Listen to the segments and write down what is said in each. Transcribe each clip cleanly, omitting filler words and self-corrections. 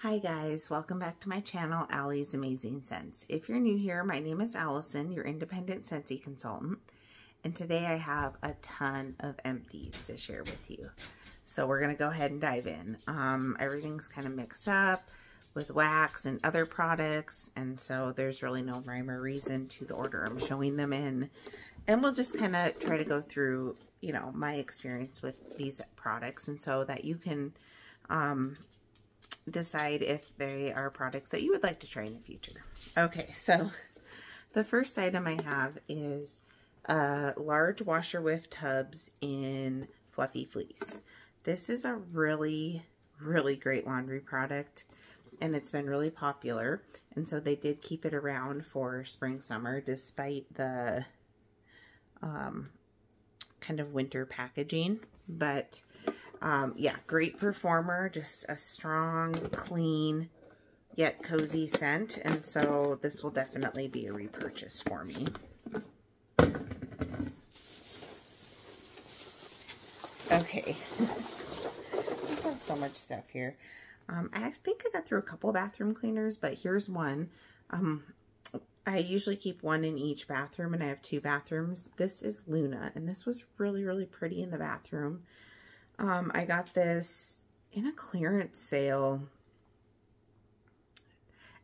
Hi guys, welcome back to my channel, Allie's Amazing Scents. If you're new here, my name is Allison, your independent Scentsy consultant, and today I have a ton of empties to share with you. So we're gonna go ahead and dive in. Everything's kind of mixed up with wax and other products, and so there's really no rhyme or reason to the order I'm showing them in. And we'll just kind of try to go through, you know, my experience with these products, and so that you can decide if they are products that you would like to try in the future. Okay, so the first item I have is large washer whiff tubs in Fluffy Fleece. This is a really great laundry product, and it's been really popular, and so they did keep it around for spring summer despite the kind of winter packaging. But yeah, great performer, just a strong, clean, yet cozy scent, and so this will definitely be a repurchase for me. Okay, I have so much stuff here. I think I got through a couple bathroom cleaners, but here's one. I usually keep one in each bathroom, and I have 2 bathrooms. This is Luna, and this was really pretty in the bathroom. I got this in a clearance sale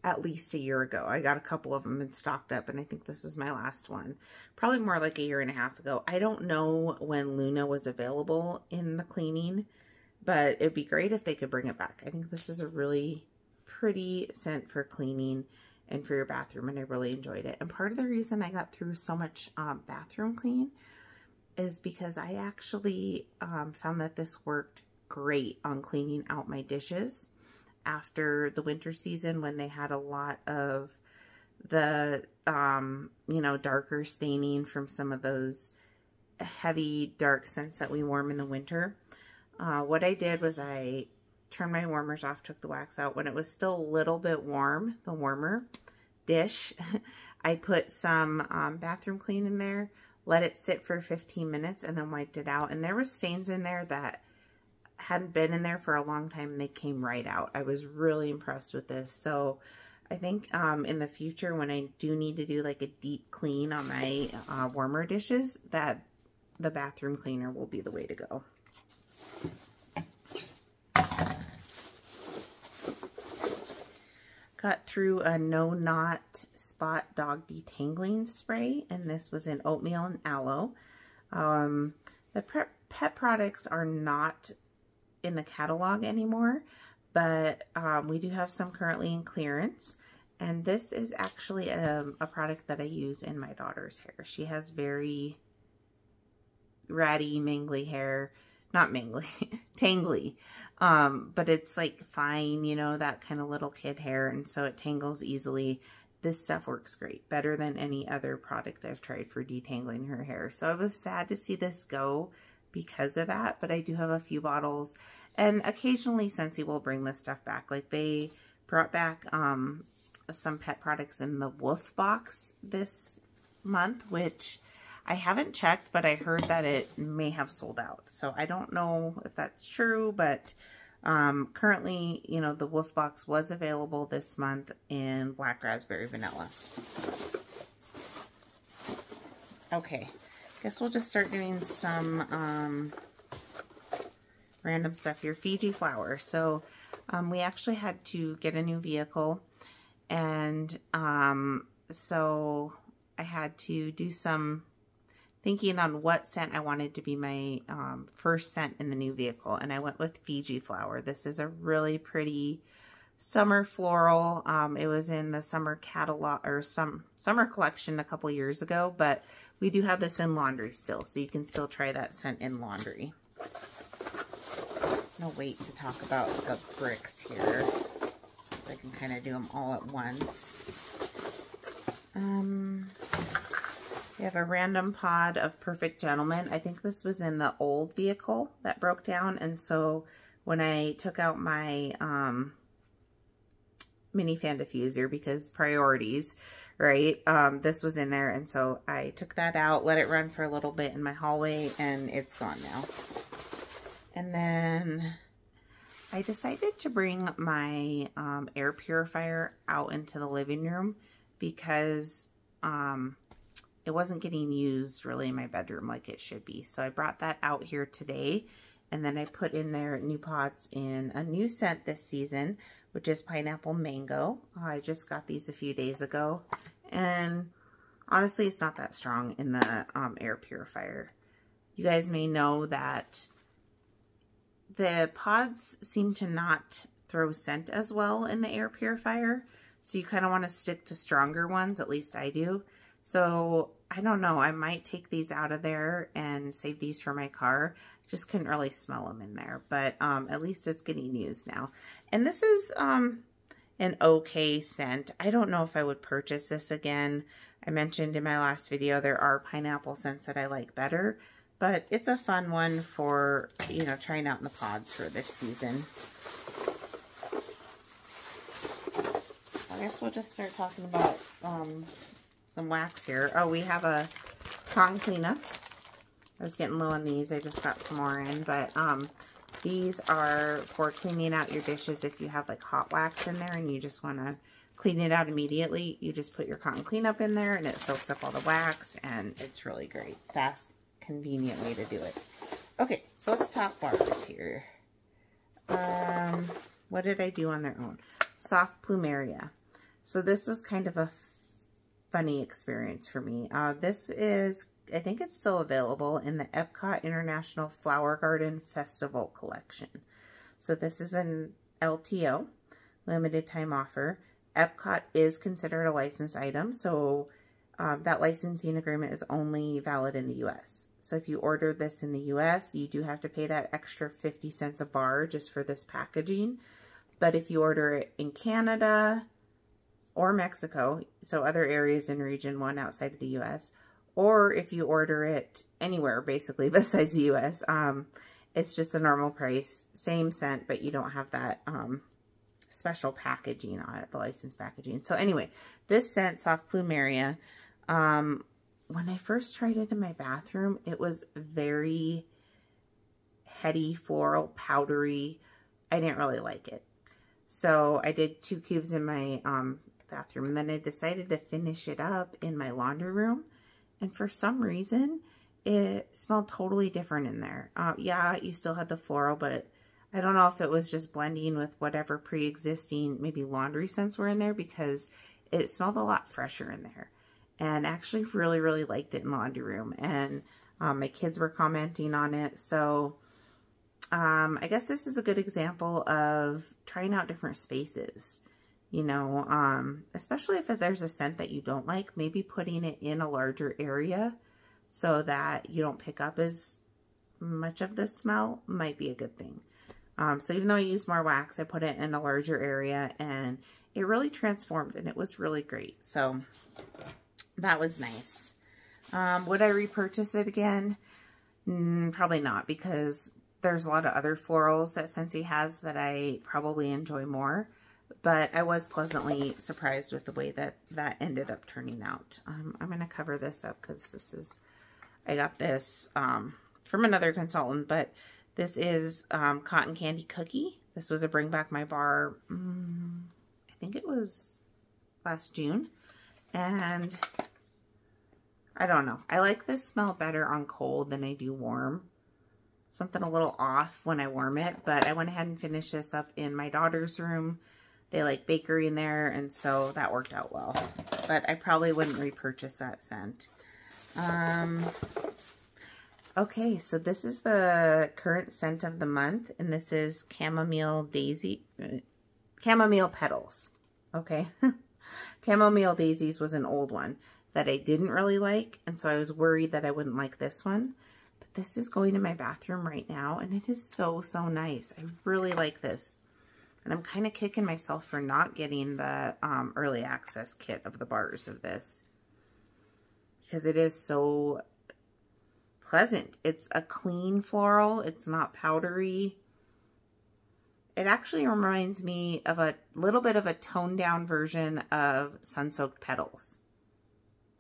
at least a year ago. I got a couple of them and stocked up, and I think this is my last one. Probably more like a year and a half ago. I don't know when Luna was available in the cleaning, but it'd be great if they could bring it back. I think this is a really pretty scent for cleaning and for your bathroom, and I really enjoyed it. And part of the reason I got through so much bathroom clean is because I actually found that this worked great on cleaning out my dishes after the winter season, when they had a lot of the, you know, darker staining from some of those heavy, dark scents that we warm in the winter. What I did was I turned my warmers off, took the wax out. When it was still a little bit warm, the warmer dish, I put some bathroom clean in there, let it sit for 15 minutes, and then wiped it out. And there were stains in there that hadn't been in there for a long time, and they came right out. I was really impressed with this. So I think in the future, when I do need to do like a deep clean on my warmer dishes, that the bathroom cleaner will be the way to go. Got through a No Knot Spot Dog Detangling Spray, and this was in oatmeal and aloe. The pet products are not in the catalog anymore, but we do have some currently in clearance. And this is actually a product that I use in my daughter's hair. She has very ratty, mangly hair. Not mangly, tangly. But it's like fine, you know, that kind of little kid hair, and so it tangles easily. This stuff works great, better than any other product I've tried for detangling her hair. So I was sad to see this go because of that, but I do have a few bottles, and occasionally Scentsy will bring this stuff back. Like they brought back some pet products in the Wolf box this month, which I haven't checked, but I heard that it may have sold out. So I don't know if that's true, but currently, you know, the Wolf box was available this month in Black Raspberry Vanilla. Okay, guess we'll just start doing some random stuff here. Fiji flower. So we actually had to get a new vehicle, and so I had to do some thinking on what scent I wanted to be my first scent in the new vehicle, and I went with Fiji flower. This is a really pretty summer floral. It was in the summer catalog or summer collection a couple years ago, but we do have this in laundry still, so you can still try that scent in laundry. I'm gonna wait to talk about the bricks here so I can kind of do them all at once. We have a random pod of Perfect Gentleman. I think this was in the old vehicle that broke down, and so when I took out my mini fan diffuser, because priorities, right, this was in there, and so I took that out, let it run for a little bit in my hallway, and it's gone now. And then I decided to bring my air purifier out into the living room because it wasn't getting used really in my bedroom like it should be. So I brought that out here today, and then I put in there new pots in a new scent this season, which is pineapple mango. I just got these a few days ago, and honestly, it's not that strong in the air purifier. You guys may know that the pods seem to not throw scent as well in the air purifier, so you kind of want to stick to stronger ones, at least I do. So I don't know, I might take these out of there and save these for my car. Just couldn't really smell them in there, but at least it's getting used now. And this is an okay scent. I don't know if I would purchase this again. I mentioned in my last video there are pineapple scents that I like better, but it's a fun one for, you know, trying out in the pods for this season. I guess we'll just start talking about some wax here. Oh, we have a cotton cleanups. I was getting low on these. I just got some more in, but these are for cleaning out your dishes if you have like hot wax in there and you just want to clean it out immediately. You just put your cotton cleanup in there and it soaks up all the wax, and it's really great. Fast, convenient way to do it. Okay, so let's talk bars here. What did I do on their own? Soft Plumeria. So this was kind of a funny experience for me. This is, I think it's still available in the Epcot International Flower Garden Festival collection. So this is an LTO, limited time offer. Epcot is considered a licensed item, so that licensing agreement is only valid in the U.S. So if you order this in the U.S., you do have to pay that extra 50 cents a bar just for this packaging. But if you order it in Canada or Mexico, so other areas in Region 1 outside of the U.S., or if you order it anywhere basically besides the U.S., it's just a normal price, same scent, but you don't have that special packaging on it, the licensed packaging. So anyway, this scent, Soft Plumeria, when I first tried it in my bathroom, it was very heady, floral, powdery. I didn't really like it. So I did 2 cubes in my bathroom, and then I decided to finish it up in my laundry room. And for some reason, it smelled totally different in there. Yeah, you still had the floral, but I don't know if it was just blending with whatever pre-existing maybe laundry scents were in there, because it smelled a lot fresher in there. And actually really, really liked it in the laundry room. And my kids were commenting on it. So I guess this is a good example of trying out different spaces. You know, especially if there's a scent that you don't like, maybe putting it in a larger area so that you don't pick up as much of the smell might be a good thing. So even though I used more wax, I put it in a larger area and it really transformed and it was really great. So that was nice. Would I repurchase it again? Probably not, because there's a lot of other florals that Scentsy has that I probably enjoy more. But I was pleasantly surprised with the way that that ended up turning out. I'm going to cover this up because this is, I got this from another consultant, but this is Cotton Candy Cookie. This was a Bring Back My Bar, I think it was last June. And I don't know. I like this smell better on cold than I do warm. Something a little off when I warm it, but I went ahead and finished this up in my daughter's room. They like bakery in there, and so that worked out well. But I probably wouldn't repurchase that scent. Okay, so this is the current scent of the month, and this is Chamomile Petals. Okay, Chamomile Daisies was an old one that I didn't really like, and so I was worried that I wouldn't like this one. But this is going in my bathroom right now, and it is so, so nice. I really like this. And I'm kind of kicking myself for not getting the early access kit of the bars of this, because it is so pleasant. It's a clean floral. It's not powdery. It actually reminds me of a little bit of a toned down version of Sun-Soaked Petals.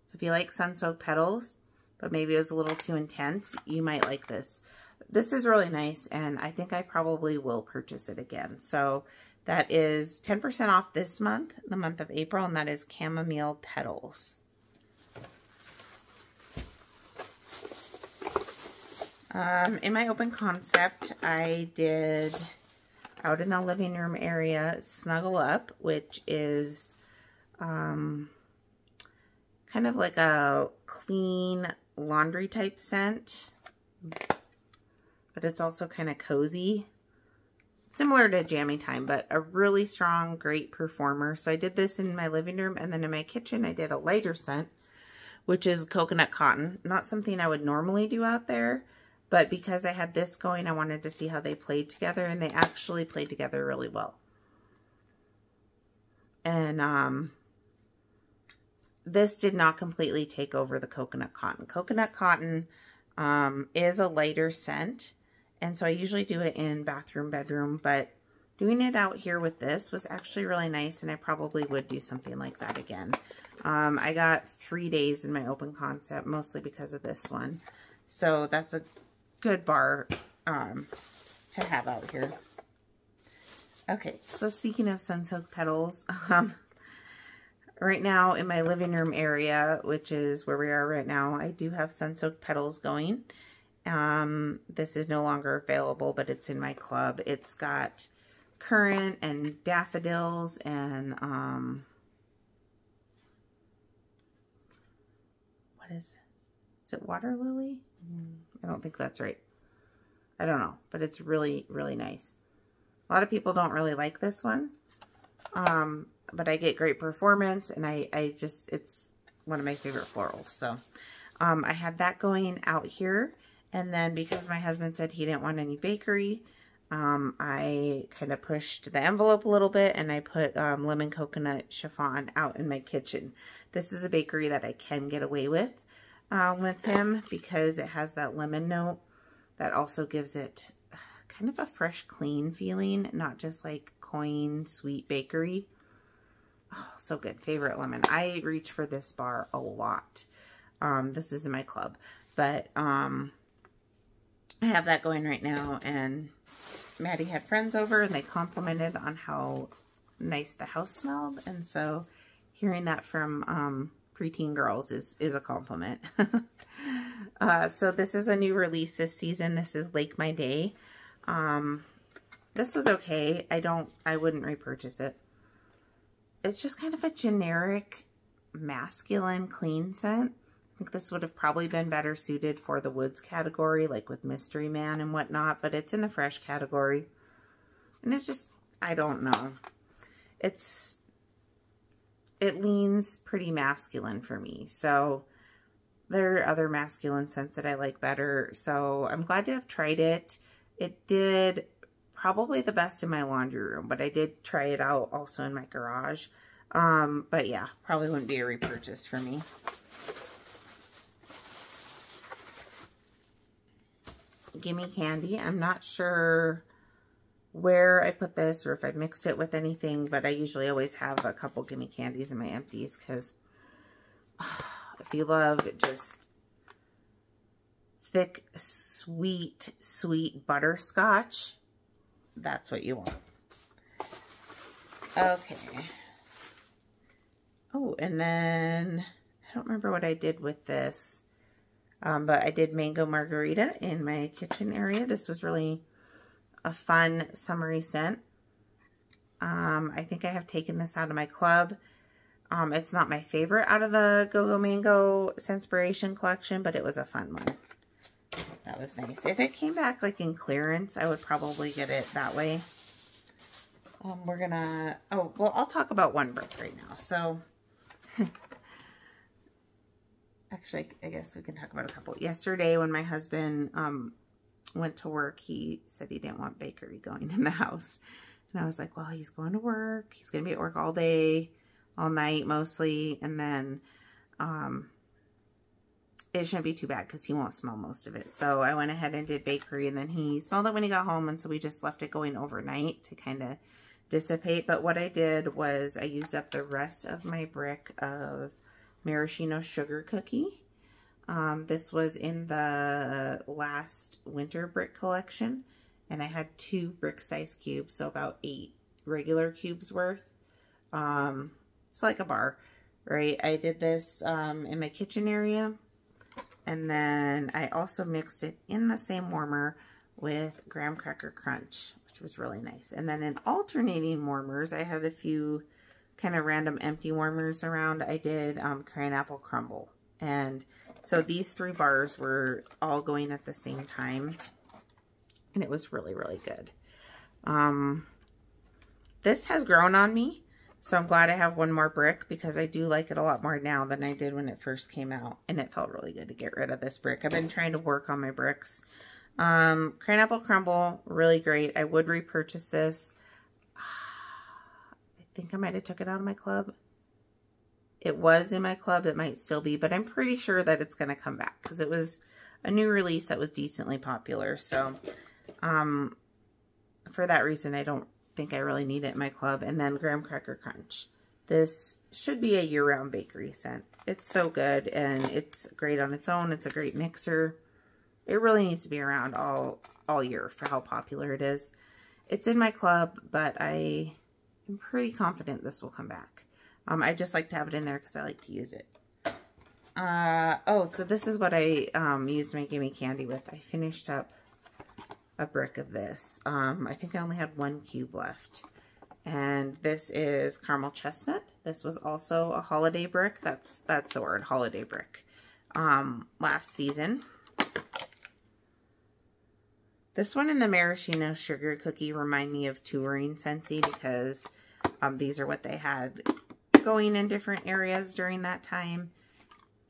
So if you like Sun-Soaked Petals, but maybe it was a little too intense, you might like this. this is really nice, and I think I probably will purchase it again. So that is 10% off this month, the month of April, and that is chamomile petals. In my open concept, I did out in the living room area Snuggle Up, which is kind of like a clean laundry type scent, but it's also kind of cozy. Similar to Jammy Time, but a really strong, great performer. So I did this in my living room, and then in my kitchen I did a lighter scent, which is coconut cotton. Not something I would normally do out there, but because I had this going, I wanted to see how they played together, and they actually played together really well. And this did not completely take over the coconut cotton. Coconut cotton is a lighter scent, and so I usually do it in bathroom, bedroom, but doing it out here with this was actually really nice, and I probably would do something like that again. I got 3 days in my open concept, mostly because of this one. So that's a good bar to have out here. Okay, so speaking of sun-soaked petals, right now in my living room area, which is where we are right now, I do have sun-soaked petals going. This is no longer available, but it's in my club. It's got currant and daffodils and what is it, water lily? I don't think that's right. I don't know, but it's really, really nice. A lot of people don't really like this one, but I get great performance, and I just, it's one of my favorite florals. So I had that going out here, and then because my husband said he didn't want any bakery, I kind of pushed the envelope a little bit, and I put lemon coconut chiffon out in my kitchen. This is a bakery that I can get away with him, because it has that lemon note that also gives it kind of a fresh, clean feeling, not just like coin sweet bakery. Oh, so good. Favorite lemon. I reach for this bar a lot. This is in my club, but I have that going right now, and Maddie had friends over, and they complimented on how nice the house smelled, and so hearing that from preteen girls is a compliment. So this is a new release this season. This is Lake My Day. This was okay. I wouldn't repurchase it. It's just kind of a generic masculine clean scent. I think this would have probably been better suited for the woods category, like with Mystery Man and whatnot, but it's in the fresh category. And it's just, I don't know. It leans pretty masculine for me. So there are other masculine scents that I like better. So I'm glad to have tried it. It did probably the best in my laundry room, but I did try it out also in my garage. But yeah, probably wouldn't be a repurchase for me. Gimme Candy. I'm not sure where I put this or if I mixed it with anything, but I usually always have a couple Gimme Candies in my empties, because if you love just thick, sweet butterscotch, that's what you want. Okay. Oh, and then I don't remember what I did with this, but I did mango margarita in my kitchen area. This was really a fun summery scent. I think I have taken this out of my club. It's not my favorite out of the Go-Go Mango Scentspiration collection, but it was a fun one. That was nice. If it came back like in clearance, I would probably get it that way. We're gonna, oh, well, I'll talk about one brick right now. So, actually, I guess we can talk about a couple. Yesterday, when my husband went to work, he said he didn't want bakery going in the house. And I was like, well, he's going to work. He's going to be at work all day, all night mostly. And then it shouldn't be too bad because he won't smell most of it. So I went ahead and did bakery, and then he smelled it when he got home. And so we just left it going overnight to kind of dissipate. But what I did was I used up the rest of my brick of maraschino sugar cookie. This was in the last winter brick collection, and I had 2 brick size cubes, so about 8 regular cubes worth. It's like a bar, right? I did this in my kitchen area, and then I also mixed it in the same warmer with graham cracker crunch, which was really nice. And then in alternating warmers, I had a few kind of random empty warmers around. I did crayon apple crumble, and so these 3 bars were all going at the same time, and it was really, really good. This has grown on me, so I'm glad I have 1 more brick, because I do like it a lot more now than I did when it first came out, and it felt really good to get rid of this brick. I've been trying to work on my bricks. Crayon apple crumble, really great. I would repurchase this. I think I might have took it out of my club. It was in my club. It might still be, but I'm pretty sure that it's going to come back, because it was a new release that was decently popular. So, for that reason, I don't think I really need it in my club. And then graham cracker crunch. This should be a year-round bakery scent. It's so good, and it's great on its own. It's a great mixer. It really needs to be around all year for how popular it is. It's in my club, but I am pretty confident this will come back. I just like to have it in there because I like to use it. Oh, so this is what I used my gimme candy with. I finished up a brick of this. I think I only had 1 cube left. And this is caramel chestnut. This was also a holiday brick. That's the word, holiday brick. Last season. This one and the maraschino sugar cookie remind me of touring Scentsy, because these are what they had going in different areas during that time.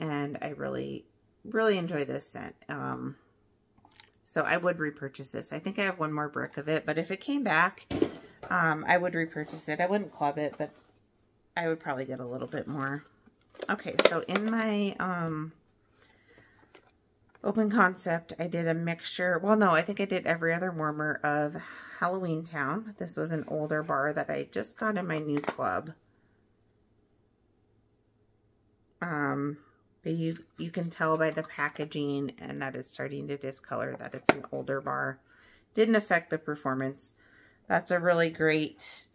And I really, really enjoy this scent. So I would repurchase this. I think I have 1 more brick of it, but if it came back, I would repurchase it. I wouldn't club it, but I would probably get a little bit more. Okay, so in my open concept, I did a mixture. Well, no, I think I did every other warmer of Halloween Town. This was an older bar that I just got in my new club. But you can tell by the packaging and that it's starting to discolor that it's an older bar. Didn't affect the performance. That's a really great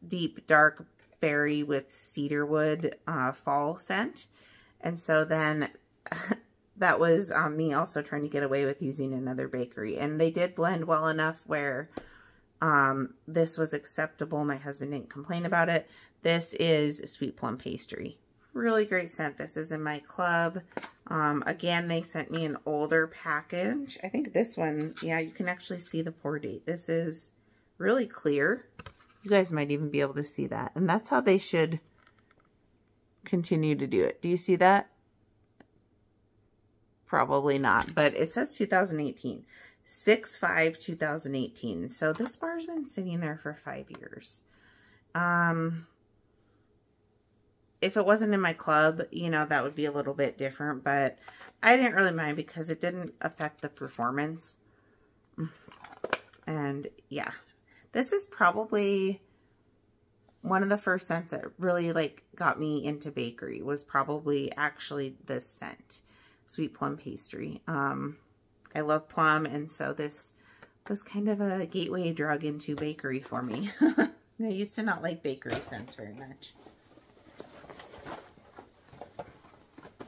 deep dark berry with cedarwood fall scent. And so then that was me also trying to get away with using another bakery. And they did blend well enough where this was acceptable. My husband didn't complain about it. This is sweet plum pastry. Really great scent. This is in my club. Again, they sent me an older package. I think this one, yeah, you can actually see the pour date. This is really clear. You guys might even be able to see that. And that's how they should continue to do it. Do you see that? Probably not, but it says 2018. 6/5/2018. So this bar's been sitting there for 5 years. If it wasn't in my club, you know, that would be a little bit different, but I didn't really mind because it didn't affect the performance. And yeah, this is probably one of the first scents that really like got me into bakery, was probably actually this scent, sweet plum pastry. I love plum, and so this was kind of a gateway drug into bakery for me. I used to not like bakery scents very much.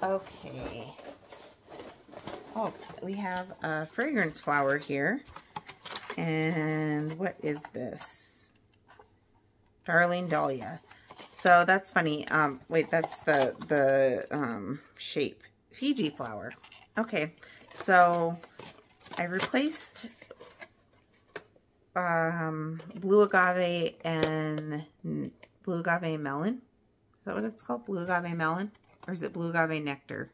Okay. Oh, we have a fragrance flower here. And what is this? Darling Dahlia. So that's funny. Wait, that's the shape. Fiji flower. Okay. So I replaced blue agave and blue agave melon. Is that what it's called? Blue agave melon? Or is it blue agave nectar?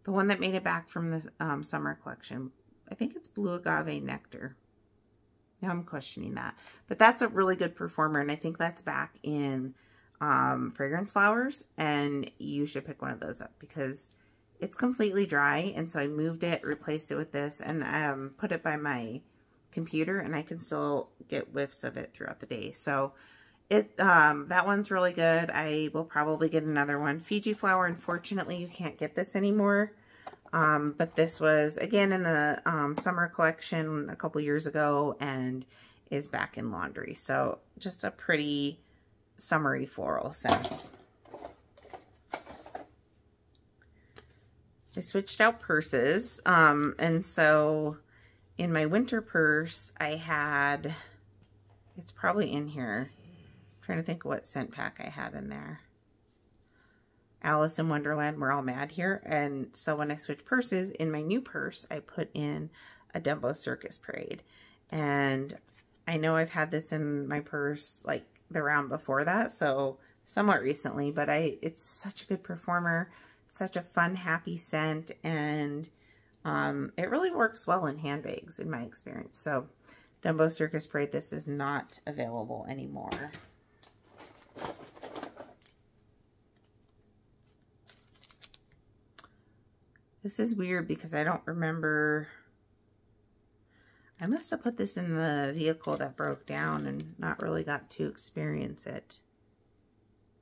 The one that made it back from the summer collection. I think it's blue agave nectar. Now I'm questioning that. But that's a really good performer, and I think that's back in fragrance flowers, and you should pick one of those up because it's completely dry. And so I moved it, replaced it with this, and put it by my computer, and I can still get whiffs of it throughout the day. So That one's really good. I will probably get another one. Fiji Flower, unfortunately, you can't get this anymore. But this was, again, in the summer collection a couple years ago and is back in laundry. So just a pretty summery floral scent. I switched out purses. And so in my winter purse, I had, it's probably in here. I'm trying to think what scent pack I had in there. Alice in Wonderland, We're All Mad Here. And so when I switched purses, in my new purse, I put in a Dumbo Circus Parade. And I know I've had this in my purse like the round before that, so somewhat recently, but it's such a good performer, such a fun, happy scent, and it really works well in handbags in my experience. So Dumbo Circus Parade, this is not available anymore. This is weird because I don't remember. I must have put this in the vehicle that broke down and not really got to experience it.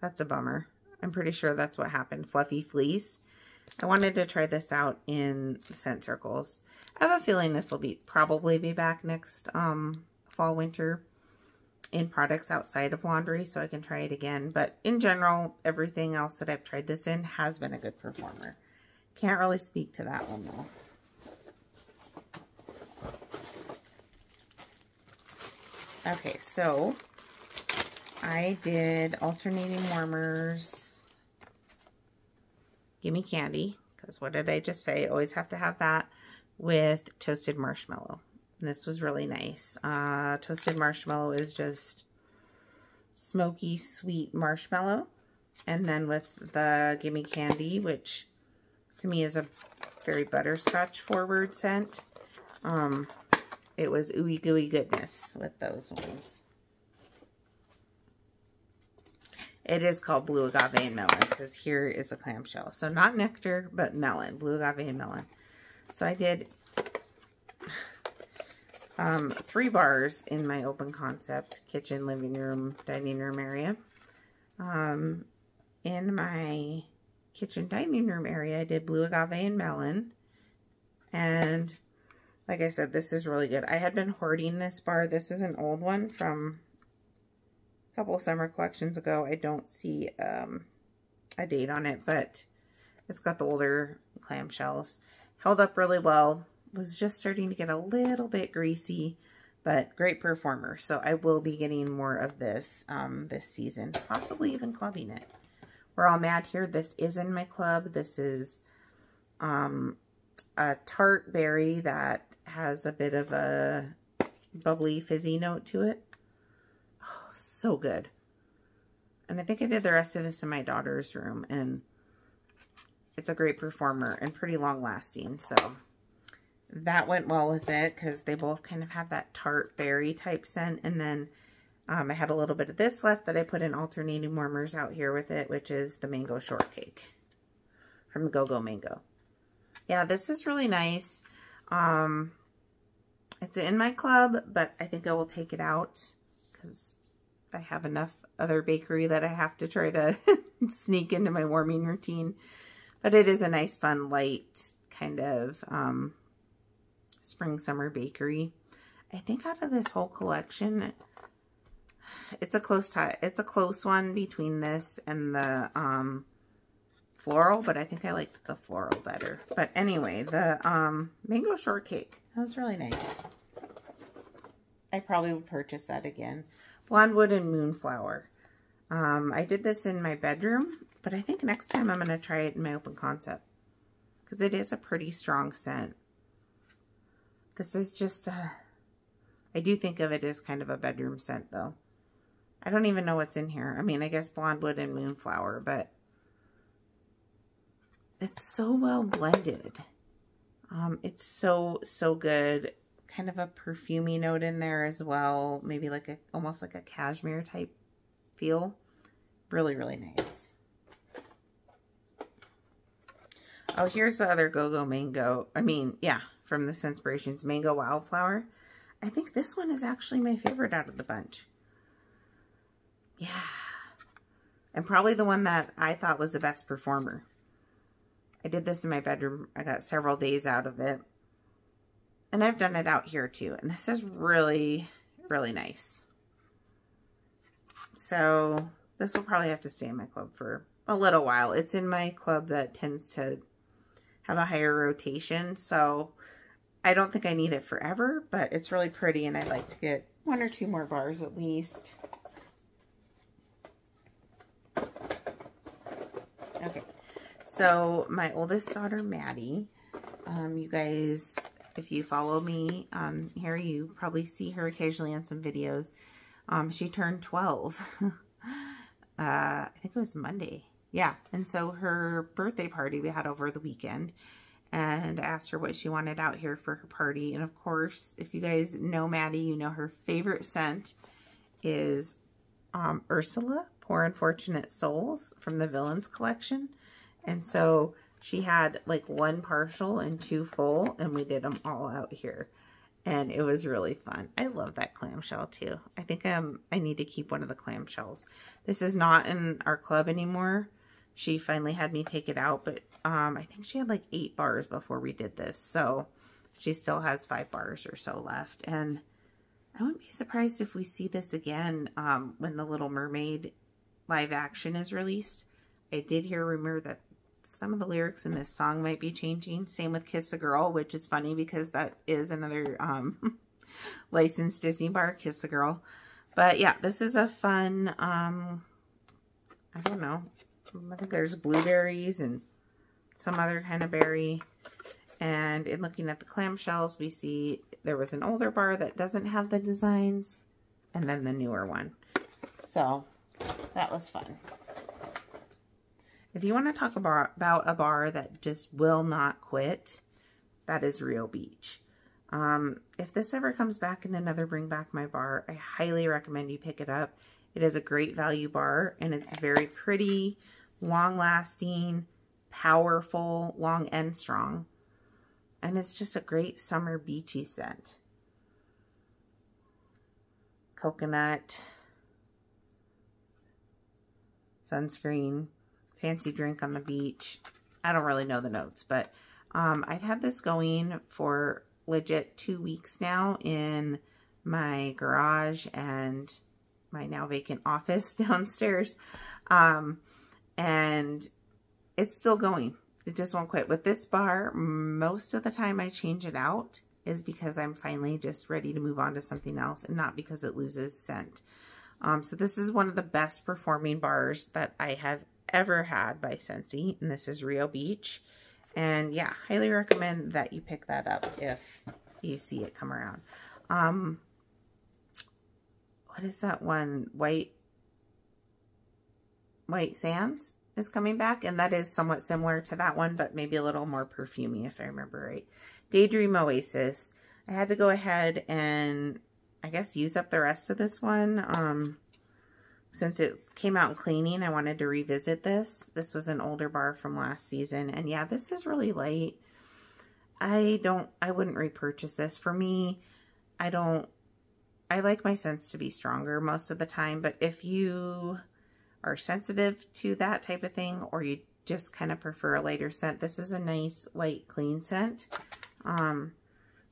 That's a bummer. I'm pretty sure that's what happened. Fluffy Fleece. I wanted to try this out in scent circles. I have a feeling this will probably be back next fall, winter in products outside of laundry, so I can try it again. But in general, everything else that I've tried this in has been a good performer. Can't really speak to that one though. Okay, so I did alternating warmers, Gimme Candy, because what did I just say? Always have to have that with toasted marshmallow. And this was really nice. Toasted marshmallow is just smoky, sweet marshmallow. And then with the Gimme Candy, which to me is a very butterscotch forward scent, it was ooey gooey goodness with those ones. It is called Blue Agave and Melon because here is a clamshell. So not nectar, but melon. Blue Agave and Melon. So I did 3 bars in my open concept kitchen, living room, dining room area. In my kitchen dining room area, I did Blue Agave and Melon. And like I said, this is really good. I had been hoarding this bar. This is an old one from a couple of summer collections ago. I don't see a date on it, but it's got the older clamshells. Held up really well. Was just starting to get a little bit greasy, but great performer. So I will be getting more of this this season, possibly even clubbing it. We're All Mad Here. This is in my club. This is a tart berry that has a bit of a bubbly, fizzy note to it. Oh, so good. And I think I did the rest of this in my daughter's room, and it's a great performer and pretty long lasting. So that went well with it because they both kind of have that tart berry type scent. And then I had a little bit of this left that I put in alternating warmers out here with it, which is the mango shortcake from the Go-Go Mango. Yeah, this is really nice. It's in my club, but I think I will take it out because I have enough other bakery that I have to try to sneak into my warming routine. But it is a nice, fun, light kind of spring, summer bakery. I think out of this whole collection, it's a close tie. It's a close one between this and the floral, but I think I liked the floral better. But anyway, the mango shortcake, that was really nice. I probably would purchase that again. Blonde Wood and Moonflower. I did this in my bedroom, but I think next time I'm going to try it in my open concept because it is a pretty strong scent. This is just I do think of it as kind of a bedroom scent though. I don't even know what's in here. I mean, I guess Blonde Wood and Moonflower, but it's so well blended. It's so good. Kind of a perfumey note in there as well. Maybe like almost like a cashmere type feel. Really, really nice. Oh, here's the other Go-Go Mango. I mean, yeah, from the Scentspirations Mango Wildflower. I think this one is actually my favorite out of the bunch. Yeah. And probably the one that I thought was the best performer. I did this in my bedroom. I got several days out of it. And I've done it out here too. And this is really, really nice. So this will probably have to stay in my club for a little while. It's in my club that tends to have a higher rotation. So I don't think I need it forever, but it's really pretty. And I'd like to get 1 or 2 more bars at least. Okay. So my oldest daughter, Maddie, you guys, if you follow me here, you probably see her occasionally on some videos. She turned 12. I think it was Monday. Yeah. And so her birthday party we had over the weekend, and I asked her what she wanted out here for her party. And of course, if you guys know Maddie, you know her favorite scent is Ursula, Poor Unfortunate Souls from the Villains collection. And so she had like 1 partial and 2 full, and we did them all out here. And it was really fun. I love that clamshell too. I think I need to keep one of the clamshells. This is not in our club anymore. She finally had me take it out, but I think she had like 8 bars before we did this. So she still has 5 bars or so left. And I wouldn't be surprised if we see this again when the Little Mermaid live action is released. I did hear a rumor that some of the lyrics in this song might be changing. Same with Kiss a Girl, which is funny because that is another licensed Disney bar, Kiss a Girl. But yeah, this is a fun, I don't know. I think there's blueberries and some other kind of berry. And in looking at the clamshells, we see there was an older bar that doesn't have the designs, and then the newer one. So that was fun. If you want to talk about a bar that just will not quit, that is Rio Beach. If this ever comes back in another Bring Back My Bar, I highly recommend you pick it up. It is a great value bar, and it's very pretty, long-lasting, powerful, long and strong. And it's just a great summer beachy scent. Coconut, sunscreen, fancy drink on the beach. I don't really know the notes, but I've had this going for legit 2 weeks now in my garage and my now vacant office downstairs. And it's still going. It just won't quit. With this bar, most of the time I change it out is because I'm finally just ready to move on to something else, and not because it loses scent. So this is one of the best performing bars that I have ever had by Scentsy, and this is Rio Beach. And yeah, highly recommend that you pick that up if you see it come around. What is that one? White Sands is coming back, and that is somewhat similar to that one, but maybe a little more perfumey if I remember right. Daydream Oasis. I had to go ahead and I guess use up the rest of this one. Since it came out in cleaning, I wanted to revisit this. This was an older bar from last season, and yeah, this is really light. I wouldn't repurchase this. For me, I like my scents to be stronger most of the time, but if you are sensitive to that type of thing, or you just kind of prefer a lighter scent, this is a nice, light, clean scent.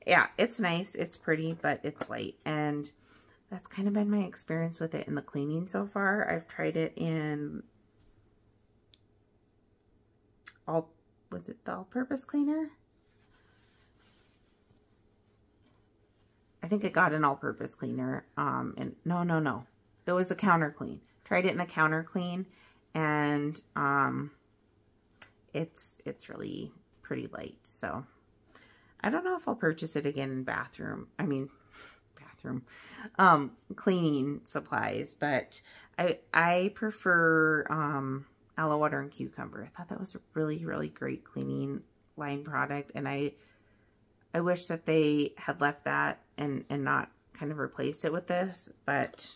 Yeah, it's nice, it's pretty, but it's light, and that's kind of been my experience with it in the cleaning so far. I've tried it in was it the all-purpose cleaner? I think it got an all-purpose cleaner. And no. It was the counter clean. Tried it in the counter clean, and it's really pretty light. So I don't know if I'll purchase it again in bathroom cleaning supplies, but I prefer aloe water and cucumber. I thought that was a really, really great cleaning line product, and I wish that they had left that and not kind of replaced it with this. But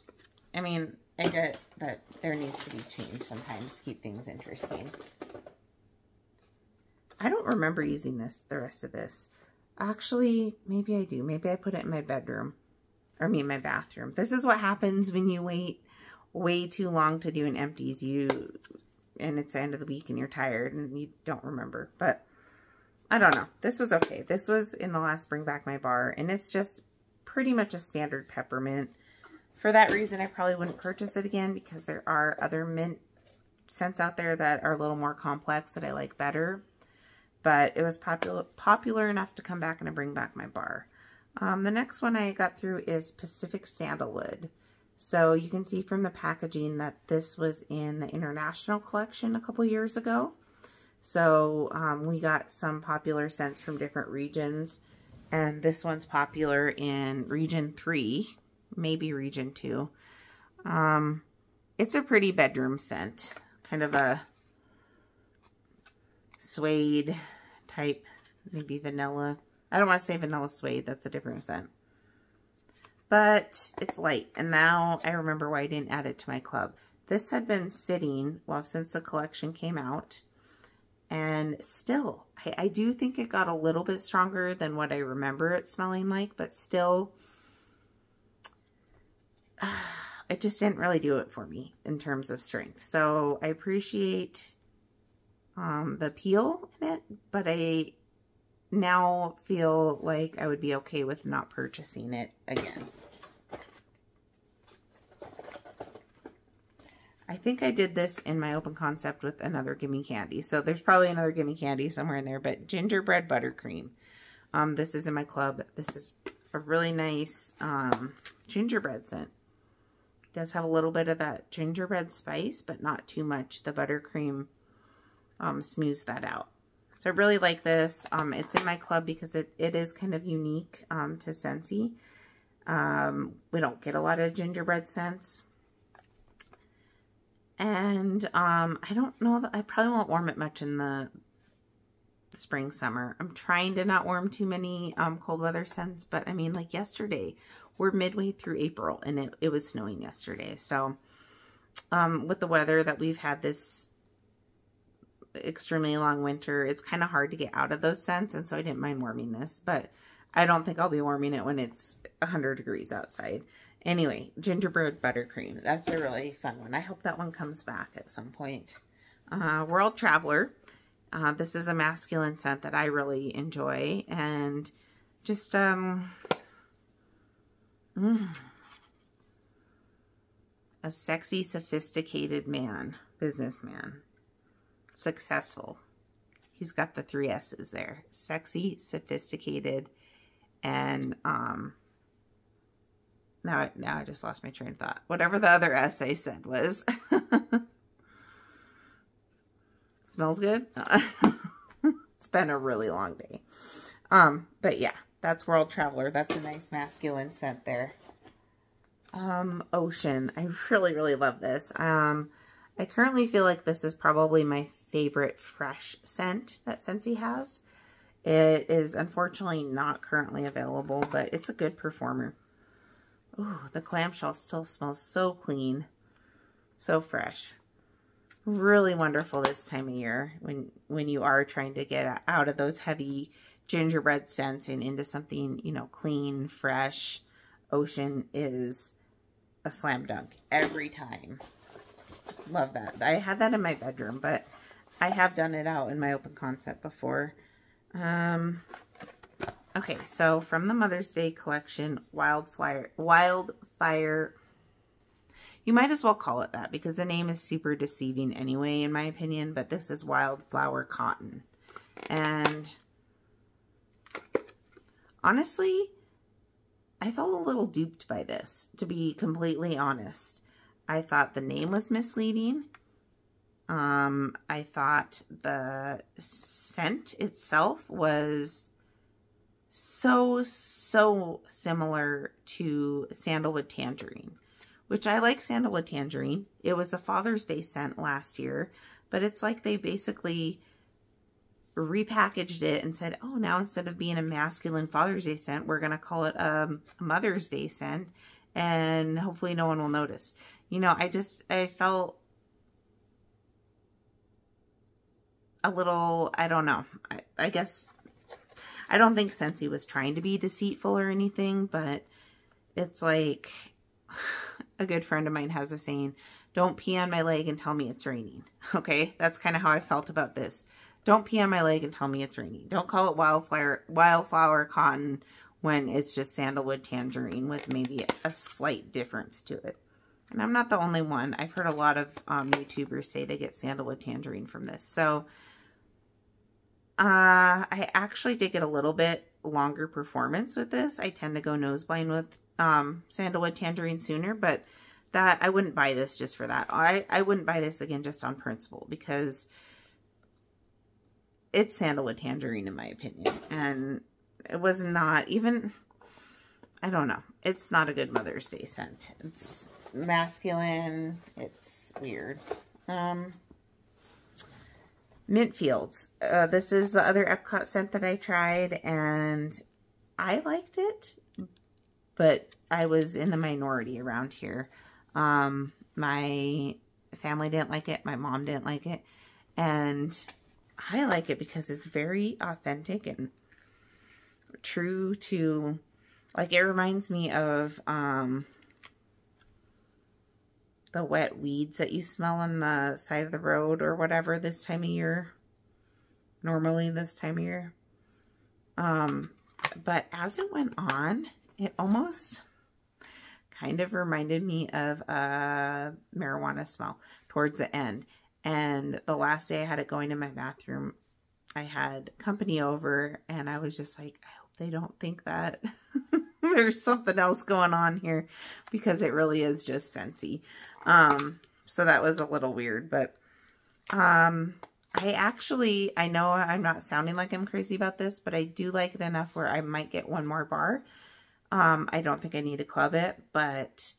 I mean, I get that there needs to be change sometimes to keep things interesting. I don't remember using the rest of this. Actually, maybe I do. Maybe I put it in my bedroom, or my bathroom. This is what happens when you wait way too long to do an empties, and it's the end of the week and you're tired and you don't remember. But I don't know. This was okay. This was in the last Bring Back My Bar, and it's just pretty much a standard peppermint. For that reason, I probably wouldn't purchase it again, because there are other mint scents out there that are a little more complex that I like better. But it was popular enough to come back and Bring Back My Bar. The next one I got through is Pacific Sandalwood. So you can see from the packaging that this was in the international collection a couple years ago. So we got some popular scents from different regions. And this one's popular in region 3, maybe region 2. It's a pretty bedroom scent. Kind of a suede type, maybe vanilla. I don't want to say vanilla suede. That's a different scent. But it's light, and now I remember why I didn't add it to my club. This had been sitting, well, since the collection came out, and still, I do think it got a little bit stronger than what I remember it smelling like, but still, it just didn't really do it for me in terms of strength. So I appreciate the peel in it, but I now feel like I would be okay with not purchasing it again. I think I did this in my open concept with another Gimme Candy. So there's probably another Gimme Candy somewhere in there, but gingerbread buttercream. This is in my club. This is a really nice gingerbread scent. It does have a little bit of that gingerbread spice, but not too much. The buttercream smooths that out. So I really like this. It's in my club because it is kind of unique to Scentsy. We don't get a lot of gingerbread scents. And I don't know that I probably won't warm it much in the spring, summer. I'm trying to not warm too many cold weather scents, but I mean, like yesterday, we're midway through April and it was snowing yesterday. So with the weather that we've had this extremely long winter, it's kind of hard to get out of those scents, and so I didn't mind warming this, but I don't think I'll be warming it when it's 100 degrees outside. Anyway, gingerbread buttercream. That's a really fun one. I hope that one comes back at some point. World Traveler. This is a masculine scent that I really enjoy, and just a sexy, sophisticated man, businessman, successful. He's got the 3 S's there. Sexy, sophisticated, and now I just lost my train of thought. Whatever the other S I said was. Smells good. It's been a really long day. But yeah, that's World Traveler. That's a nice masculine scent there. Ocean. I really, really love this. I currently feel like this is probably my favorite fresh scent that Scentsy has. It is unfortunately not currently available, but it's a good performer. Ooh, the clamshell still smells so clean, so fresh. Really wonderful this time of year when you are trying to get out of those heavy gingerbread scents and into something, you know, clean, fresh. Ocean is a slam dunk every time. Love that. I had that in my bedroom, but I have done it out in my open concept before. Okay, so from the Mother's Day collection, Wildfire. You might as well call it that because the name is super deceiving anyway, in my opinion, but this is Wildflower Cotton. And honestly, I felt a little duped by this, to be completely honest. I thought the name was misleading. I thought the scent itself was so similar to Sandalwood Tangerine, which I like Sandalwood Tangerine. It was a Father's Day scent last year, but it's like they basically repackaged it and said, oh, now instead of being a masculine Father's Day scent, we're going to call it a Mother's Day scent, and hopefully no one will notice. You know, I felt a little, I don't know, I guess, I don't think Scentsy was trying to be deceitful or anything, but it's like, a good friend of mine has a saying, don't pee on my leg and tell me it's raining. Okay, that's kind of how I felt about this. Don't pee on my leg and tell me it's raining. Don't call it wildflower cotton when it's just sandalwood tangerine with maybe a slight difference to it. And I'm not the only one. I've heard a lot of YouTubers say they get sandalwood tangerine from this. So I actually did get a little bit longer performance with this. I tend to go nose blind with sandalwood tangerine sooner, but that I wouldn't buy this just for that. I wouldn't buy this again just on principle, because it's sandalwood tangerine in my opinion. And it was not even, I don't know. It's not a good Mother's Day scent. It's masculine. It's weird. Mint Fields. This is the other Epcot scent that I tried, and I liked it, but I was in the minority around here. My family didn't like it. My mom didn't like it. And I like it because it's very authentic and true to, like, it reminds me of, the wet weeds that you smell on the side of the road or whatever this time of year. Normally this time of year. But as it went on, it almost kind of reminded me of a marijuana smell towards the end. And the last day I had it going in my bathroom, I had company over, and I was just like, I hope they don't think that there's something else going on here, because it really is just scentsy. So that was a little weird, but I know I'm not sounding like I'm crazy about this, but I do like it enough where I might get one more bar. I don't think I need to club it, but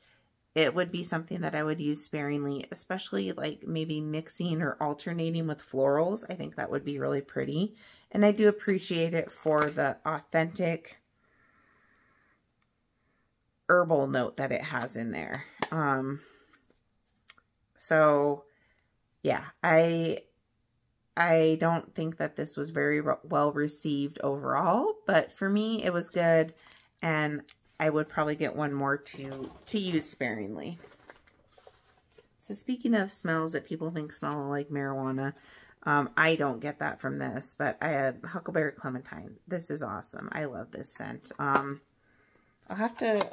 it would be something that I would use sparingly, especially like maybe mixing or alternating with florals. I think that would be really pretty. And I do appreciate it for the authentic herbal note that it has in there. So yeah, I don't think that this was very well received overall, but for me it was good, and I would probably get one more to use sparingly. So speaking of smells that people think smell like marijuana, I don't get that from this, but I had Huckleberry Clementine. This is awesome. I love this scent. I'll have to,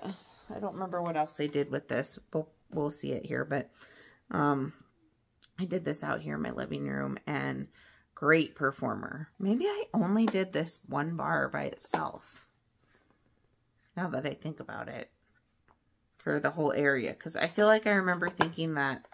I don't remember what else I did with this. We'll see it here, but I did this out here in my living room, and great performer. Maybe I only did this one bar by itself, now that I think about it, for the whole area, because I feel like I remember thinking that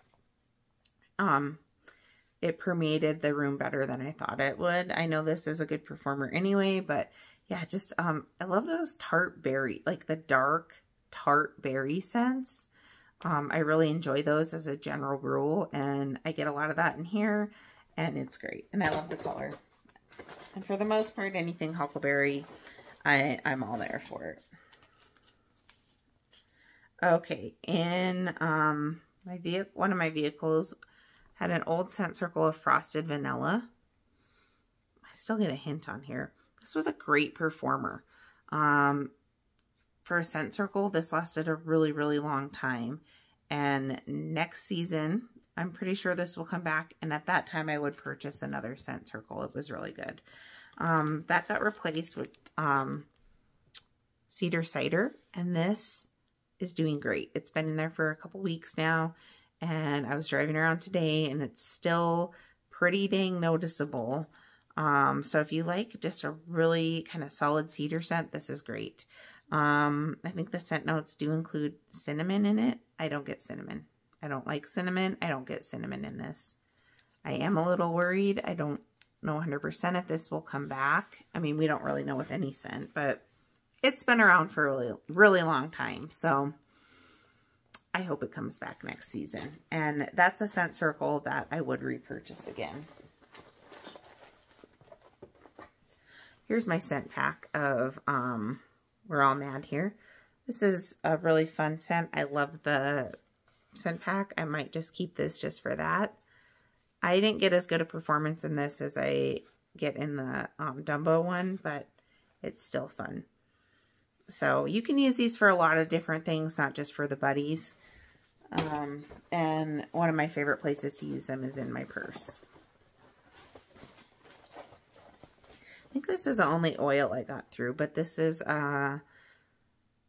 it permeated the room better than I thought it would. I know this is a good performer anyway, but yeah, just I love those tart berry, like the dark tart berry scents. I really enjoy those as a general rule, and I get a lot of that in here, and it's great, and I love the color. And for the most part, anything huckleberry, I'm all there for it. Okay, in one of my vehicles had an old scent circle of frosted vanilla. I still get a hint on here. This was a great performer. For a scent circle, this lasted a really, really long time. And next season, I'm pretty sure this will come back. And at that time, I would purchase another scent circle. It was really good. That got replaced with cedar cider. And this is doing great. It's been in there for a couple weeks now. And I was driving around today, and it's still pretty dang noticeable. So if you like just a really kind of solid cedar scent, this is great. I think the scent notes do include cinnamon in it. I don't get cinnamon. I don't like cinnamon. I don't get cinnamon in this. I am a little worried. I don't know 100% if this will come back. I mean, we don't really know with any scent, but it's been around for a really, really long time. So I hope it comes back next season. And that's a scent circle that I would repurchase again. Here's my scent pack of We're All Mad Here. This is a really fun scent. I love the scent pack. I might just keep this just for that. I didn't get as good a performance in this as I get in the Dumbo one, but it's still fun. So you can use these for a lot of different things, not just for the buddies. And one of my favorite places to use them is in my purse. I think this is the only oil I got through, but this is, I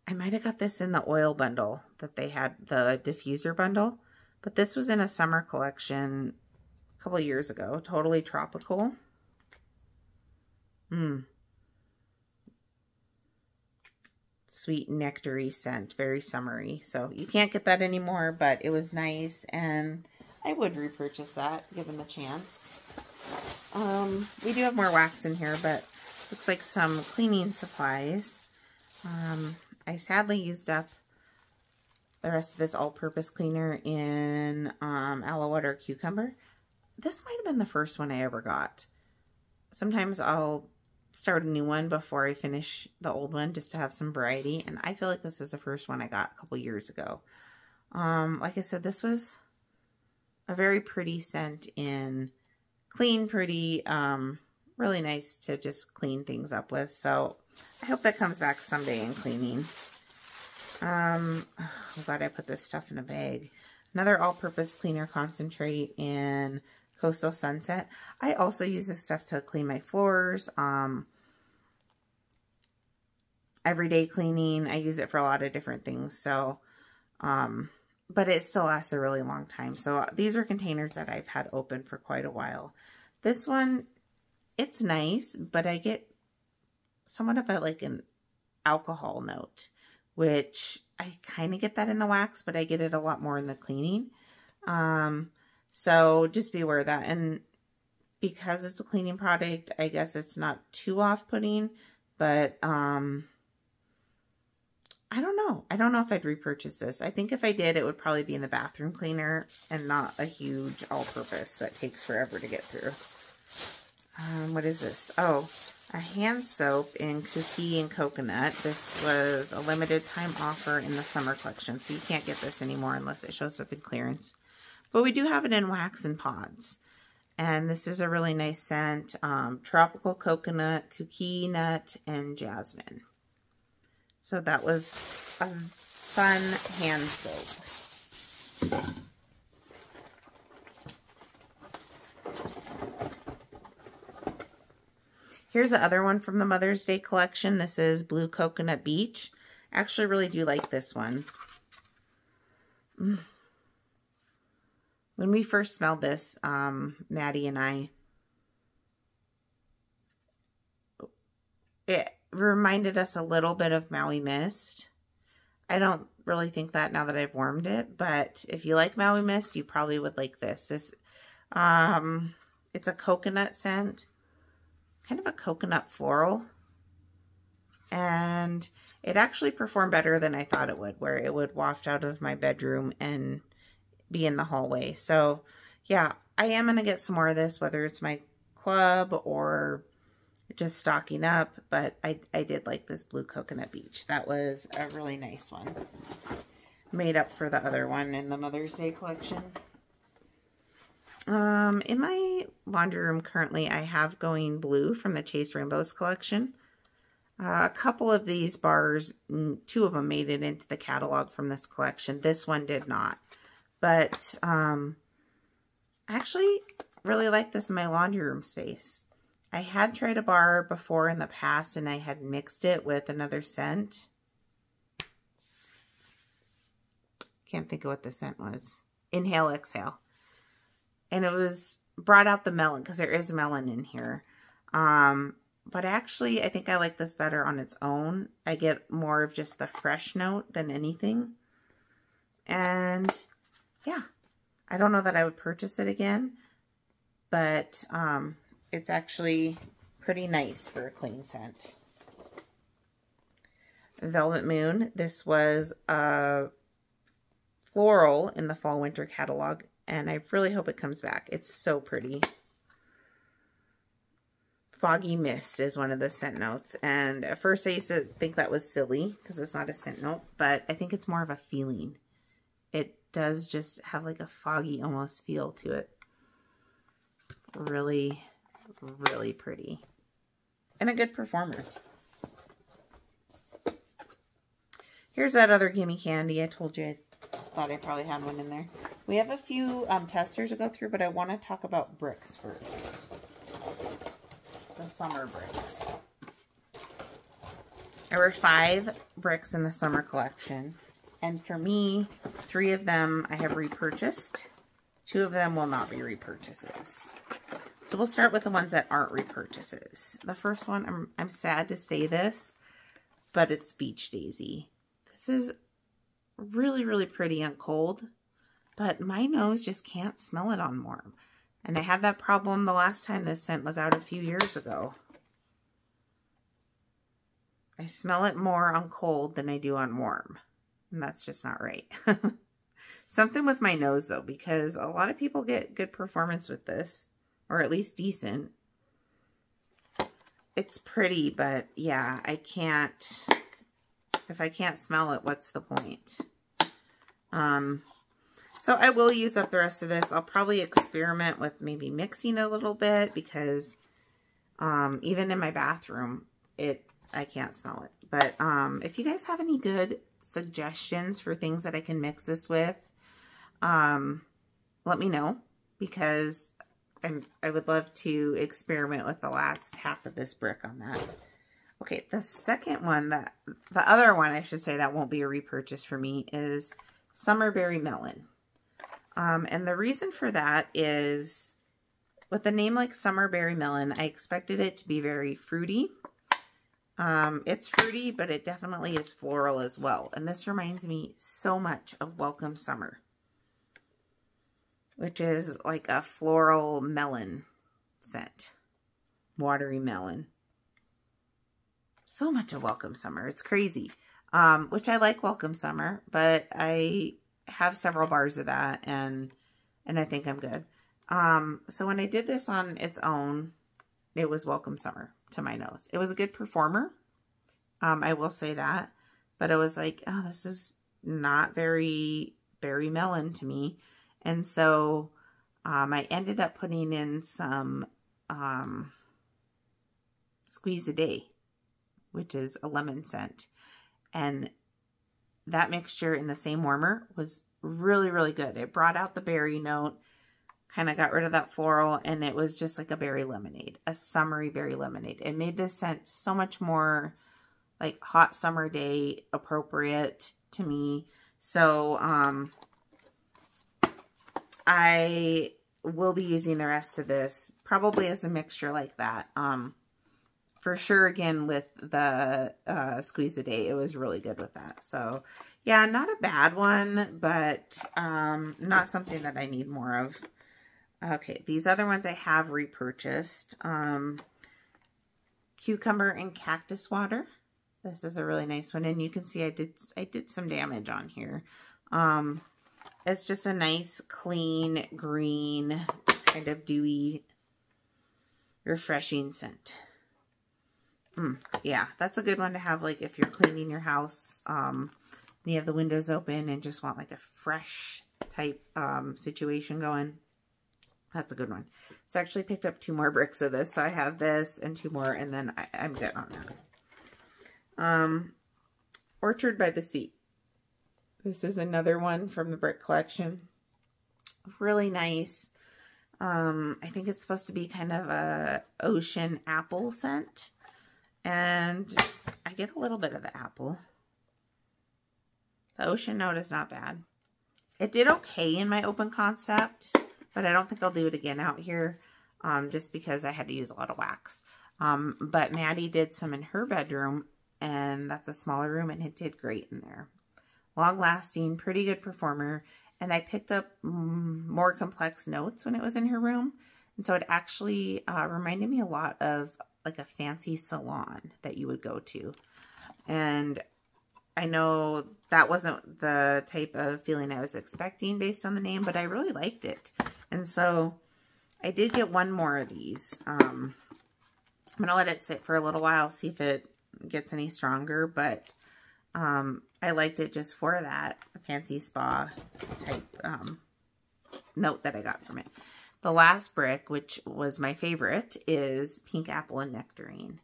might have got this in the oil bundle that they had, the diffuser bundle. But this was in a summer collection a couple years ago. Totally tropical. Sweet nectary scent, very summery. So you can't get that anymore, but it was nice, and I would repurchase that given the chance. We do have more wax in here, but looks like some cleaning supplies. I sadly used up the rest of this all-purpose cleaner in aloe water cucumber. This might have been the first one I ever got. Sometimes I'll start a new one before I finish the old one just to have some variety, and I feel like this is the first one I got a couple years ago. Like I said, this was a very pretty scent in clean, pretty, really nice to just clean things up with. So I hope that comes back someday in cleaning. I'm glad I put this stuff in a bag. Another all-purpose cleaner concentrate in Coastal Sunset. I also use this stuff to clean my floors. Everyday cleaning. I use it for a lot of different things. So, but it still lasts a really long time. So these are containers that I've had open for quite a while. This one, it's nice, but I get somewhat of like an alcohol note, which I kind of get that in the wax, but I get it a lot more in the cleaning. So just be aware of that. And because it's a cleaning product, I guess it's not too off-putting, but I don't know. I don't know if I'd repurchase this. I think if I did, it would probably be in the bathroom cleaner and not a huge all-purpose that takes forever to get through. What is this? Oh, a hand soap in Cookie and Coconut. This was a limited time offer in the summer collection, so you can't get this anymore unless it shows up in clearance. But we do have it in wax and pods. And this is a really nice scent. Tropical coconut, cookie nut, and jasmine. So that was a fun hand soap. Here's the other one from the Mother's Day collection. This is Blue Coconut Beach. I actually really do like this one. When we first smelled this, Maddie and I, it reminded us a little bit of Maui Mist. I don't really think that now that I've warmed it, but if you like Maui Mist, you probably would like this. It's a coconut scent, kind of a coconut floral, and it actually performed better than I thought it would, where it would waft out of my bedroom and be in the hallway. So yeah, I am going to get some more of this, whether it's my club or just stocking up, but I did like this Blue Coconut Beach. That was a really nice one. Made up for the other one in the Mother's Day collection. In my laundry room currently, I have Going Blue from the Chase Rainbows collection. A couple of these bars, 2 of them made it into the catalog from this collection. This one did not. But I actually really like this in my laundry room space. I had tried a bar before in the past, and I had mixed it with another scent. Can't think of what the scent was. Inhale, Exhale. And it was brought out the melon, because there is melon in here. But actually, I think I like this better on its own. I get more of just the fresh note than anything. And yeah, I don't know that I would purchase it again, but it's actually pretty nice for a clean scent. Velvet Moon. This was a floral in the fall winter catalog, and I really hope it comes back. It's so pretty. Foggy Mist is one of the scent notes, and at first I used to think that was silly because it's not a scent note, but I think it's more of a feeling. It does just have like a foggy almost feel to it. Really, really pretty. And a good performer. Here's that other gimme candy. I told you I thought I probably had one in there. We have a few testers to go through, but I want to talk about bricks first. The summer bricks. There were 5 bricks in the summer collection. And for me, 3 of them I have repurchased. 2 of them will not be repurchases. So we'll start with the ones that aren't repurchases. The first one, I'm sad to say this, but it's Beach Daisy. This is really, really pretty on cold, but my nose just can't smell it on warm. And I had that problem the last time this scent was out a few years ago. I smell it more on cold than I do on warm. And that's just not right. Something with my nose though, because a lot of people get good performance with this. Or at least decent. It's pretty, but yeah, I can't, if I can't smell it, what's the point? So I will use up the rest of this. I'll probably experiment with maybe mixing a little bit because even in my bathroom, I can't smell it. But if you guys have any good suggestions for things that I can mix this with, let me know, because I would love to experiment with the last half of this brick on that. Okay, the second one, the other one I should say that won't be a repurchase for me is Summer Berry Melon. And the reason for that is with a name like Summer Berry Melon, I expected it to be very fruity. It's fruity, but it definitely is floral as well. And this reminds me so much of Welcome Summer, which is like a floral melon scent. Watery melon. So much of Welcome Summer. It's crazy. Which I like Welcome Summer, but I have several bars of that and I think I'm good. So when I did this on its own, it was Welcome Summer to my nose. It was a good performer. I will say that. But it was like, oh, this is not very berry melon to me. And so I ended up putting in some Squeeze a Day, which is a lemon scent. And that mixture in the same warmer was really, really good. It brought out the berry note, kind of got rid of that floral, and it was just like a berry lemonade, a summery berry lemonade. It made this scent so much more like hot summer day appropriate to me. So I will be using the rest of this probably as a mixture like that. For sure, again, with the Squeeze a Day, it was really good with that. So, yeah, not a bad one, but not something that I need more of. Okay, these other ones I have repurchased. Cucumber and Cactus Water. This is a really nice one, and you can see I did some damage on here. It's just a nice, clean, green, kind of dewy, refreshing scent. Yeah, that's a good one to have, like, if you're cleaning your house, and you have the windows open and just want, like, a fresh type situation going. That's a good one. So I actually picked up 2 more bricks of this. So I have this and 2 more, and then I'm good on that. Orchard by the Sea. This is another one from the brick collection. Really nice. I think it's supposed to be kind of a ocean apple scent. And I get a little bit of the apple. The ocean note is not bad. It did okay in my open concept, but I don't think I'll do it again out here, just because I had to use a lot of wax. But Maddie did some in her bedroom, and that's a smaller room, and it did great in there. Long lasting, pretty good performer, and I picked up more complex notes when it was in her room, and so it actually reminded me a lot of like a fancy salon that you would go to. And I know that wasn't the type of feeling I was expecting based on the name, but I really liked it. And so I did get 1 more of these. I'm going to let it sit for a little while, see if it gets any stronger, but I liked it just for that fancy spa type note that I got from it. The last brick, which was my favorite, is Pink Apple and Nectarine.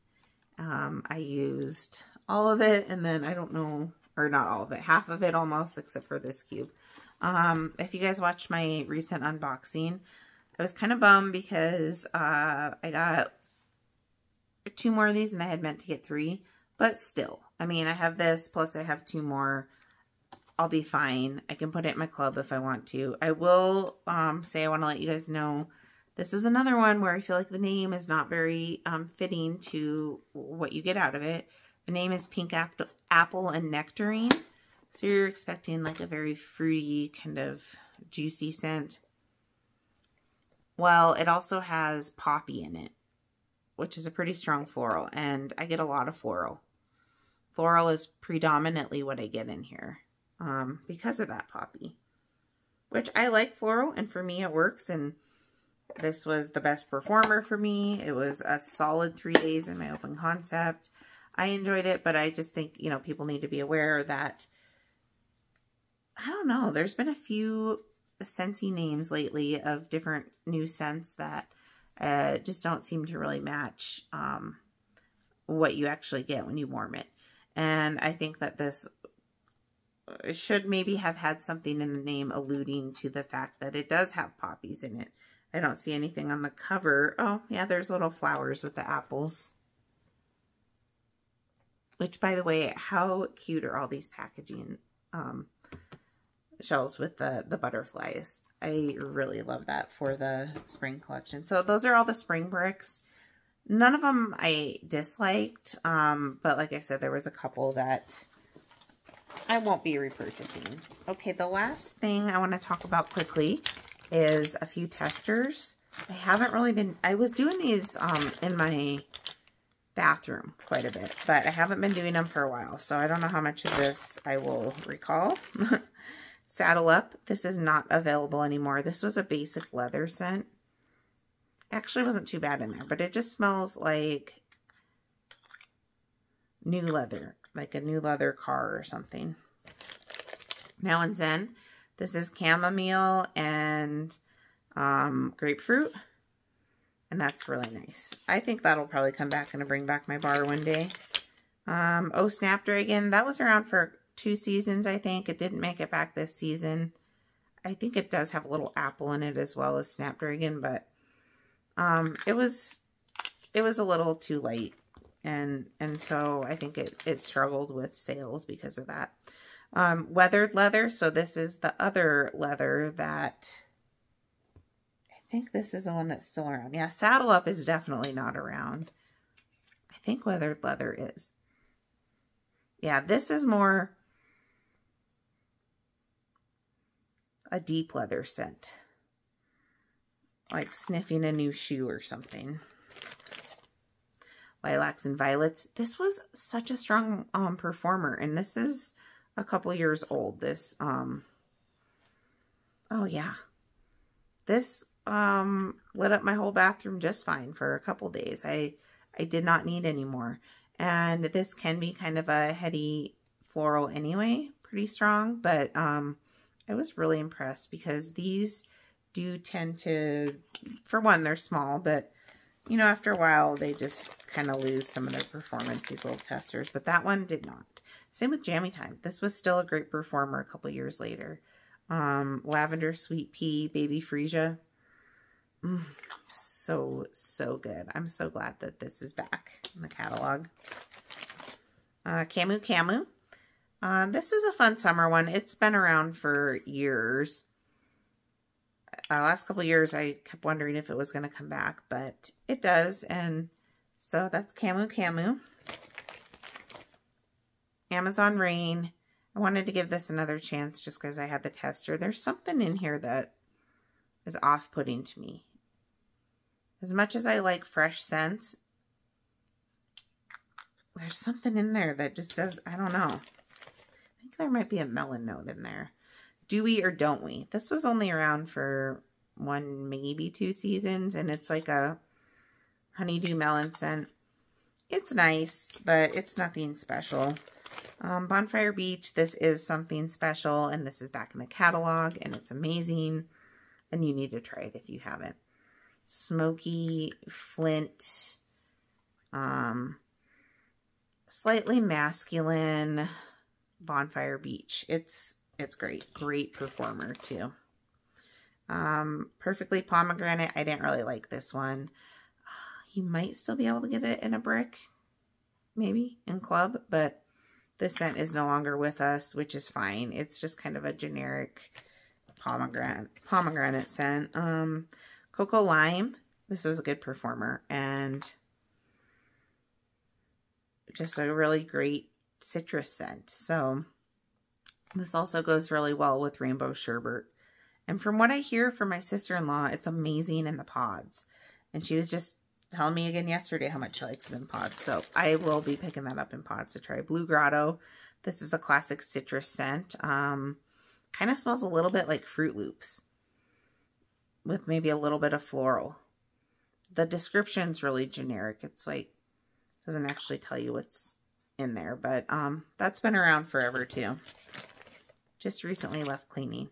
I used all of it, and then I don't know or not all of it, half of it almost, except for this cube. If you guys watched my recent unboxing, I was kind of bummed because I got 2 more of these and I had meant to get 3, but still, I mean, I have this, plus I have 2 more. I'll be fine. I can put it in my club if I want to. I will say I want to let you guys know this is another one where I feel like the name is not very fitting to what you get out of it. The name is Pink Apple and Nectarine. So you're expecting like a very fruity, kind of juicy scent. Well, it also has poppy in it, which is a pretty strong floral, and I get a lot of floral. Floral is predominantly what I get in here because of that poppy, which I like floral, and for me it works, and this was the best performer for me. It was a solid 3 days in my open concept. I enjoyed it, but I just think, you know, people need to be aware that, I don't know, there's been a few scentsy names lately of different new scents that just don't seem to really match what you actually get when you warm it. And I think that this should maybe have had something in the name alluding to the fact that it does have poppies in it. I don't see anything on the cover. Oh, yeah, there's little flowers with the apples. Which, by the way, how cute are all these packaging shells with the butterflies. I really love that for the spring collection. So those are all the spring bricks. None of them I disliked, but like I said, there was a couple that I won't be repurchasing. Okay, the last thing I want to talk about quickly is a few testers. I haven't really been, I was doing these in my bathroom quite a bit, but I haven't been doing them for a while, so I don't know how much of this I will recall. Saddle Up. This is not available anymore. This was a basic leather scent. Actually wasn't too bad in there, but it just smells like new leather, like a new leather car or something. Now and Zen. This is chamomile and grapefruit, and that's really nice. I think that'll probably come back and bring back my bar one day. Oh, Snapdragon. That was around for 2 seasons, I think. It didn't make it back this season. I think it does have a little apple in it as well as Snapdragon, but it was a little too late, and so I think it struggled with sales because of that. Weathered leather. So this is the other leather that I think this is the one that's still around. Yeah, Saddle Up is definitely not around. I think weathered leather is. Yeah, this is more a deep leather scent, like sniffing a new shoe or something. Lilacs and Violets. This was such a strong performer, and this is a couple years old. This oh yeah, this lit up my whole bathroom just fine for a couple days. I did not need any more, and this can be kind of a heady floral anyway, pretty strong, but I was really impressed because these do tend to, for one, they're small, but you know, after a while they just kind of lose some of their performance, these little testers, but that one did not. Same with Jammy Time. This was still a great performer a couple years later. Lavender Sweet Pea Baby Freesia. So good. I'm so glad that this is back in the catalog. Camu Camu. This is a fun summer one. It's been around for years. Last couple years, I kept wondering if it was going to come back, but it does. And so that's Camu Camu. Amazon Rain. I wanted to give this another chance just because I had the tester. There's something in here that is off-putting to me. As much as I like fresh scents, there's something in there that just does, I don't know. I think there might be a melon note in there. Do we or don't we? This was only around for 1, maybe 2 seasons, and it's like a honeydew melon scent. It's nice, but it's nothing special. Bonfire Beach, this is something special, and this is back in the catalog, and it's amazing, and you need to try it if you haven't. Smoky Flint, slightly masculine, Bonfire Beach. It's great. Great performer too. Perfectly Pomegranate. I didn't really like this one. You might still be able to get it in a brick, maybe in club, but this scent is no longer with us, which is fine. It's just kind of a generic pomegranate scent. Cocoa Lime. This was a good performer, and just a really great citrus scent. So this also goes really well with Rainbow Sherbet. And from what I hear from my sister-in-law, it's amazing in the pods. And she was just telling me again yesterday how much she likes it in pods. So I will be picking that up in pods to try. Blue Grotto. This is a classic citrus scent. Kind of smells a little bit like Fruit Loops with maybe a little bit of floral. The description's really generic. It's like, doesn't actually tell you what's in there, but that's been around forever too. Just recently left cleaning.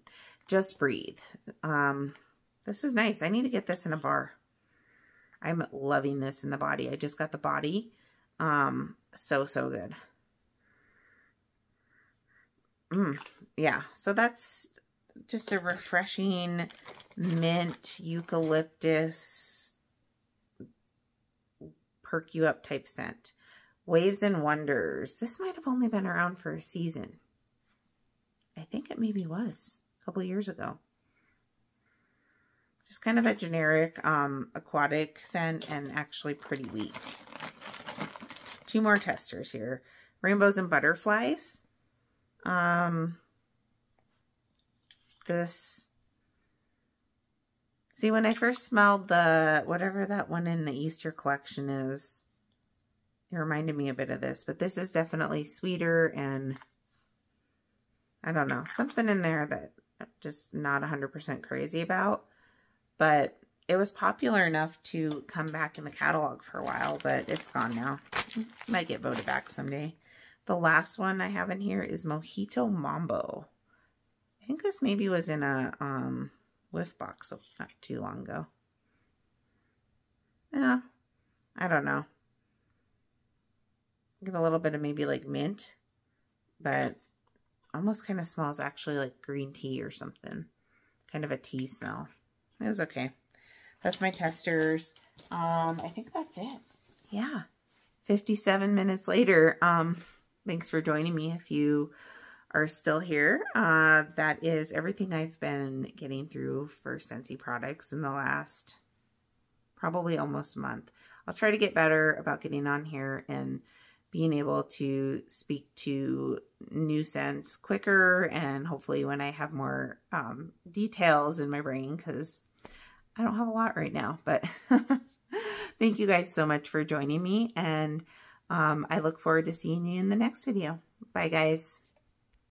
Just Breathe. This is nice. I need to get this in a bar. I'm loving this in the body. I just got the body. So good. Yeah, so that's just a refreshing mint, eucalyptus, perk you up type scent. Waves and Wonders. This might have only been around for a season. I think it maybe was a couple years ago. Just kind of a generic aquatic scent and actually pretty weak. Two more testers here. Rainbows and Butterflies. See, when I first smelled the, whatever that one in the Easter collection is, it reminded me a bit of this, but this is definitely sweeter and I don't know, something in there that I'm just not 100% crazy about, but it was popular enough to come back in the catalog for a while, but it's gone now. Might get voted back someday. The last one I have in here is Mojito Mambo. I think this maybe was in a whiff box not too long ago. Yeah, I don't know. Get a little bit of maybe like mint, but almost kind of smells actually like green tea or something. Kind of a tea smell. It was okay. That's my testers. I think that's it. Yeah. 57 minutes later. Thanks for joining me if you are still here. That is everything I've been getting through for Scentsy products in the last probably almost a month. I'll try to get better about getting on here and being able to speak to new scents quicker, and hopefully when I have more details in my brain, because I don't have a lot right now. But thank you guys so much for joining me, and I look forward to seeing you in the next video. Bye, guys.